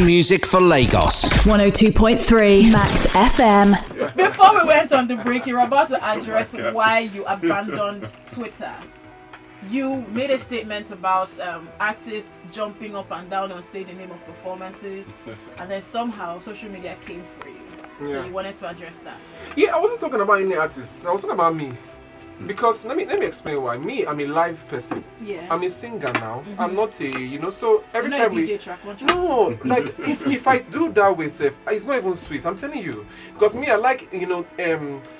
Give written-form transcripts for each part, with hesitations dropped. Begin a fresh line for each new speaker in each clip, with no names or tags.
music for Lagos.
102.3 Max FM.
Before we went on the break, you were about to address why you abandoned Twitter. You made a statement about artists jumping up and down on stage in the name of performances, and then somehow social media came for you. So you wanted to address that.
Yeah, I wasn't talking about any artists. I was talking about me. Because let me explain why. Me, I'm a live person.
Yeah.
I'm a singer now. I'm not a so every
You're
time
not a
we
DJ track,
no, like if I do that way, Seth, it's not even sweet. I'm telling you, because me, I like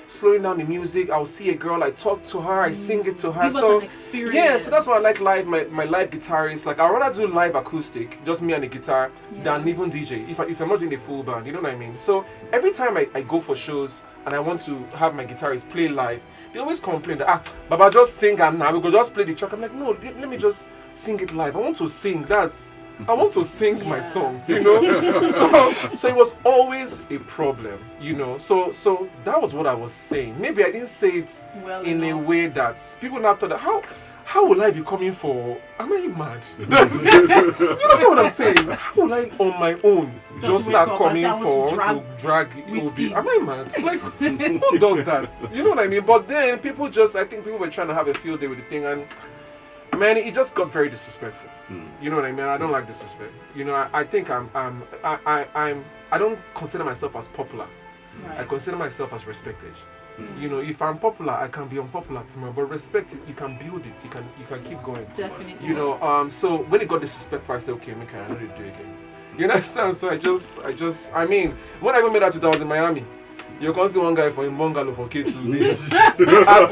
slowing down the music. I'll see a girl, I talk to her, I sing it to her.
Give us an experience.
Yeah, so that's why I like live. My live guitarist, like I'd rather do live acoustic, just me and the guitar, than even DJ. If I'm not doing a full band, you know what I mean. So every time I go for shows and I want to have my guitarist play live, they always complain that Baba, just sing and now we go just play the track. I'm like, no, let me just sing it live. I want to sing. I want to sing my song, so it was always a problem, So that was what I was saying. Maybe I didn't say it in a way that people now thought that how will I be coming for? Am I mad? You understand what I'm saying? How will I on my own just start coming for to drag Obi? Am I mad? Like who does that? You know what I mean? But then I think people were trying to have a field day with the thing, and man, it just got very disrespectful. You know what I mean? I don't like disrespect. I think I don't consider myself as popular. Right. I consider myself as respected. If I'm popular, I can be unpopular tomorrow, but respect it, you can build it, you can keep going.
Definitely.
So when it got disrespectful, I said, okay, make I not do it again. You understand? So I mean, when I even made that to I was in Miami. You can see one guy for him bungalow for K2.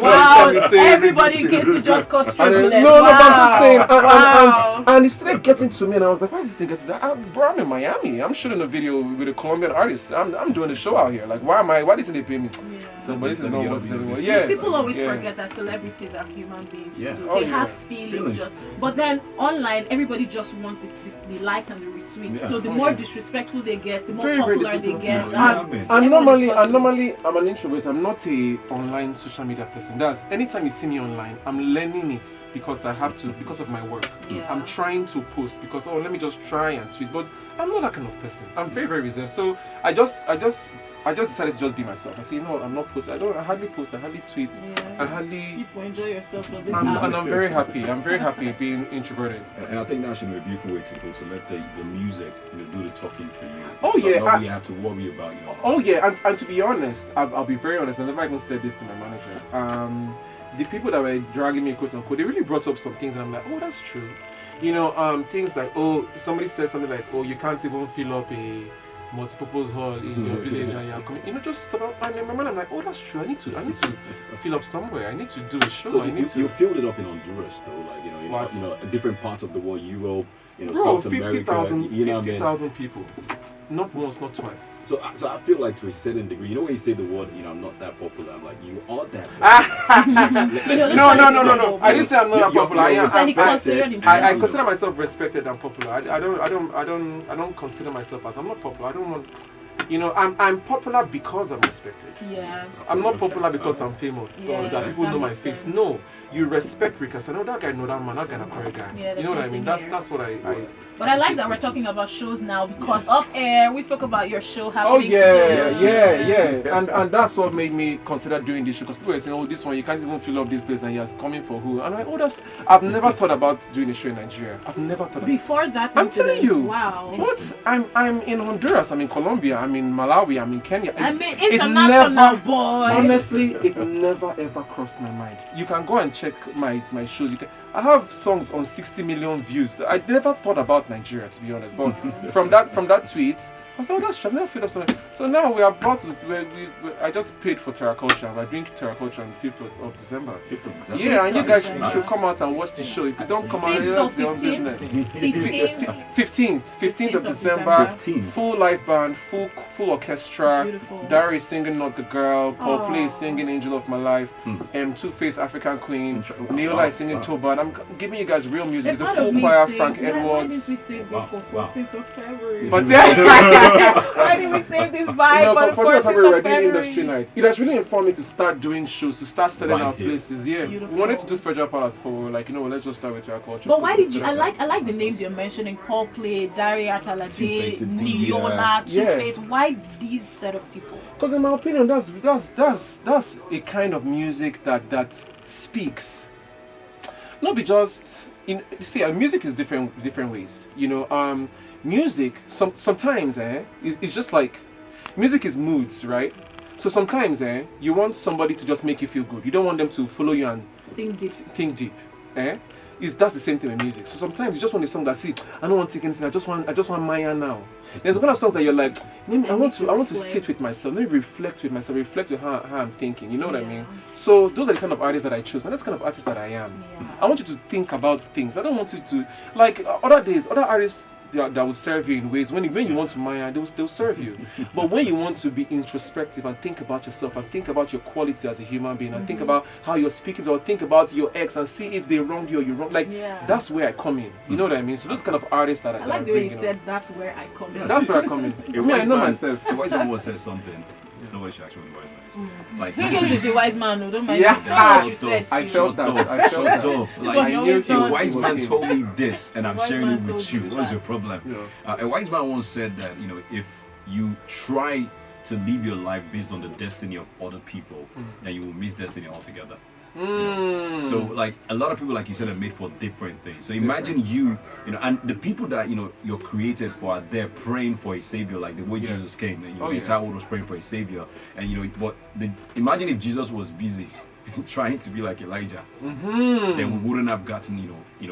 Wow, everybody gets to just cause trouble.
No, but I'm just saying. And he started getting to me, and I was like, why is this thing getting to that? Bro, I'm in Miami. I'm shooting a video with a Colombian artist. I'm doing a show out here. Like, why doesn't they pay me?
Yeah.
So, but this is not what's anymore. Yeah.
People always forget that celebrities are human beings.
Yeah.
Too. They have feelings. But then online, everybody just wants the likes and the retweets. Yeah. So the more disrespectful they get, the more popular they get.
And normally, I'm an introvert. I'm not a online social media person. That's anytime you see me online, I'm learning it because I have to, because of my work.
Yeah.
I'm trying to post because let me just try and tweet. But I'm not that kind of person. I'm very, very reserved. So I just decided to just be myself. I say, I'm not posting. I hardly post. I hardly tweet.
Yeah.
I hardly.
People enjoy yourself on this
and I'm very happy. I'm very happy being introverted.
And I think that should be a beautiful way to go, to let the music do the talking for you.
Oh yeah.
Not really have to worry about
Oh yeah, and to be honest, I'll be very honest. I never even said this to my manager. The people that were dragging me, quote unquote, they really brought up some things, and I'm like, oh, that's true. Things like, somebody said something like, you can't even fill up a multi-purpose hall in your village, and you're coming, just stuff. And in my mind, I'm like, oh, that's true. I need to fill up somewhere. I need to do a show.
So you filled it up in Honduras, though, like a different parts of the world, Europe, South America,
50,000 people. Not once, not twice.
So I feel like to a certain degree, when you say the word, I'm not that popular, I'm like, you are that
popular. No. I didn't say I'm not that popular. I consider myself respected and popular. I don't consider myself as, I'm not popular. I don't want. I'm popular because I'm respected.
Yeah.
I'm not popular because I'm famous or that people know my face. No, you respect Ric Hassani. No, that guy know that man. That guy a correct guy.
Yeah,
you know what I mean? That's what I.
But I like that we're talking about shows now because off air we spoke about your show happening.
Oh yeah. And that's what made me consider doing this show, because people were saying, this one you can't even fill up this place, and you're coming for who? And I'm like, I've never thought about doing a show in Nigeria. I've never thought.
Before that,
I'm telling you.
Wow.
What? I'm in Honduras. I'm in Colombia. I'm in Malawi. I'm in Kenya.
I mean, international boy.
Honestly, it never ever crossed my mind. You can go and check my shows. I have songs on 60 million views. I never thought about Nigeria, to be honest. But from that tweet, I was like, that's true. I've never filled up something. So now we are about to. I just paid for Terra Culture. We're doing Terra Culture on 5th of December.
5th of December.
Yeah, and you guys should come out and watch the show. If you don't come out, that's your own business. 15th of December.
15th.
Full live band, full orchestra.
Beautiful.
Dari is singing Not the Girl. Paul Play is singing Angel of My Life. Two-Face African Queen. Neola is singing Toba. I'm giving you guys real music. It's a
part
full
of me
choir,
saying,
Frank
Why
Edwards.
did we save this for 14th of February?
But
Why did we save this vibe for the
14th
14th
of February, we're
of
doing
February?
industry night. It has really informed me to start doing shows, to start selling
Right
our
here.
places. Yeah,
Beautiful.
we wanted to do Federal Palace for like let's just start with our culture.
But why did you? I like the names you're mentioning: Paul Play, Dari Atalade,
Two-Face,
Neola,
yeah.
Two-Face. Why these set of people?
Because in my opinion, that's a kind of music that speaks. Not be just in. You see, music is different ways. Music sometimes it's just like music is moods, right? So sometimes you want somebody to just make you feel good. You don't want them to follow you and think deep. That's the same thing with music. So sometimes you just want a song that I don't want to take anything. I just want Maya now. There's a kind of songs that you're like, I want to sit with myself, maybe reflect with myself, reflect with how I'm thinking. You know what I mean? So those are the kind of artists that I choose, and that's the kind of artist that I am.
Yeah.
I want you to think about things. I don't want you to like other artists that will serve you in ways when you want to Maya, they'll serve you. But when you want to be introspective and think about yourself and think about your quality as a human being and think about how you're speaking or think about your ex and see if they wronged you or you wrong, that's where I come in. You know what I mean? So those kind of artists that
I like the way you said that's where I come in.
That's where I come in. I know myself.
The wise man once said something. Nobody should actually be wise man. Like,
He gives is the wise man, no, don't mind.
Yes,
Say what you said.
I
Steve.
felt that. I felt
Shut
that.
up. Like,
I knew
a wise man
him.
told me this, and I'm
Wise
sharing it
man
with
told
you.
you
What's your
that.
problem? A wise man once said that, if you try to live your life based on the destiny of other people, then you will miss destiny altogether. So like a lot of people, like you said, are made for different things. So imagine you and the people that you're created for are there praying for a savior, like the way Jesus came, and the entire world was praying for a savior. And imagine if Jesus was busy trying to be like Elijah, then we wouldn't have gotten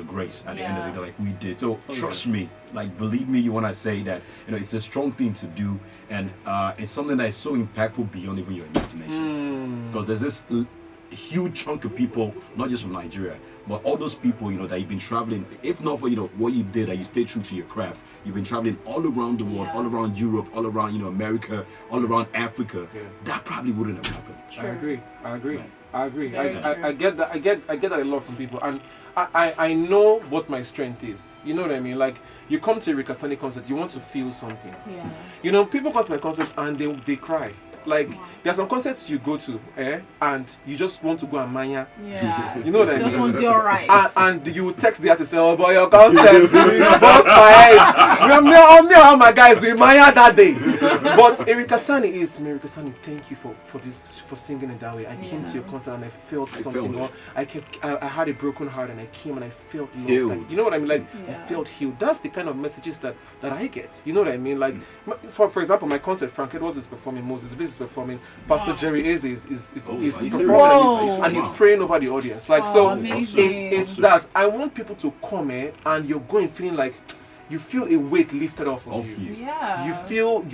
grace at the end of it like we did. So trust me, like believe me when I say that it's a strong thing to do, and it's something that is so impactful beyond even your imagination. Because there's this huge chunk of people, not just from Nigeria, but all those people that you've been traveling. If not for what you did, that you stayed true to your craft, you've been traveling all around the world, all around Europe, all around America, all around Africa. That probably wouldn't have happened.
Sure.
I agree.
Very
I get that. I get that a lot from people, and I know what my strength is. You know what I mean? Like you come to a Ric Hassani concert, you want to feel something. People come to my concert and they cry. Like there are some concerts you go to, and you just want to go and mania. You know what I mean?
Just want to do alright.
And you text the artist, "Oh boy, your concert, you bust my head. Me and my guys we mania that day." But Ric Hassani is Ric Hassani. Thank you for singing it that way. I came to your concert and I felt something. I had a broken heart and I came and I felt love. Like, you know what I mean? Like I felt healed. That's the kind of messages that I get. You know what I mean? Like for example, my concert, Frank Edwards is performing, Moses Bliss is performing, Pastor Jerry Eze is performing, and he's praying over the audience. Like it's that. I want people to come and you're going feeling like you feel a weight lifted off of you. You feel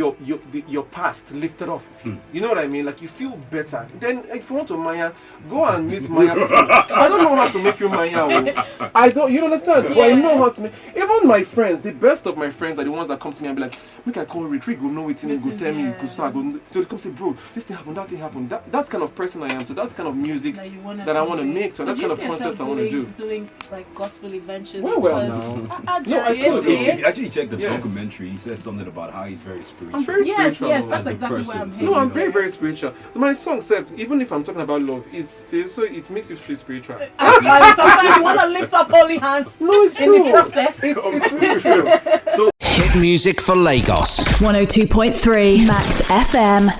your past lifted off of you. You know what I mean? Like you feel better. Then if you want to Maya, go and meet Maya people. I don't know how to make you Maya. I don't. You understand? But I know how to make. Even my friends, the best of my friends are the ones that come to me and be like, "Make I call Rick go know it, go tell me, go so I go." So they come say, "Bro, this thing happened, that thing happened." That's the kind of person I am. So that's the kind of music that I want to make. So that's the kind of concerts I want to do.
Doing like gospel eventually.
Well now.
No,
if you actually check the documentary, he says something about how he's very spiritual.
I'm very spiritual.
Yes, that's
as a
exactly
person.
what I'm
So,
saying.
No, I'm very, very spiritual. My song says, even if I'm talking about love, so it makes you feel spiritual.
Actually, sometimes you want to lift up holy hands
No, it's
in the
true.
process.
It's really true. So
Hit music for Lagos. 102.3 Max FM.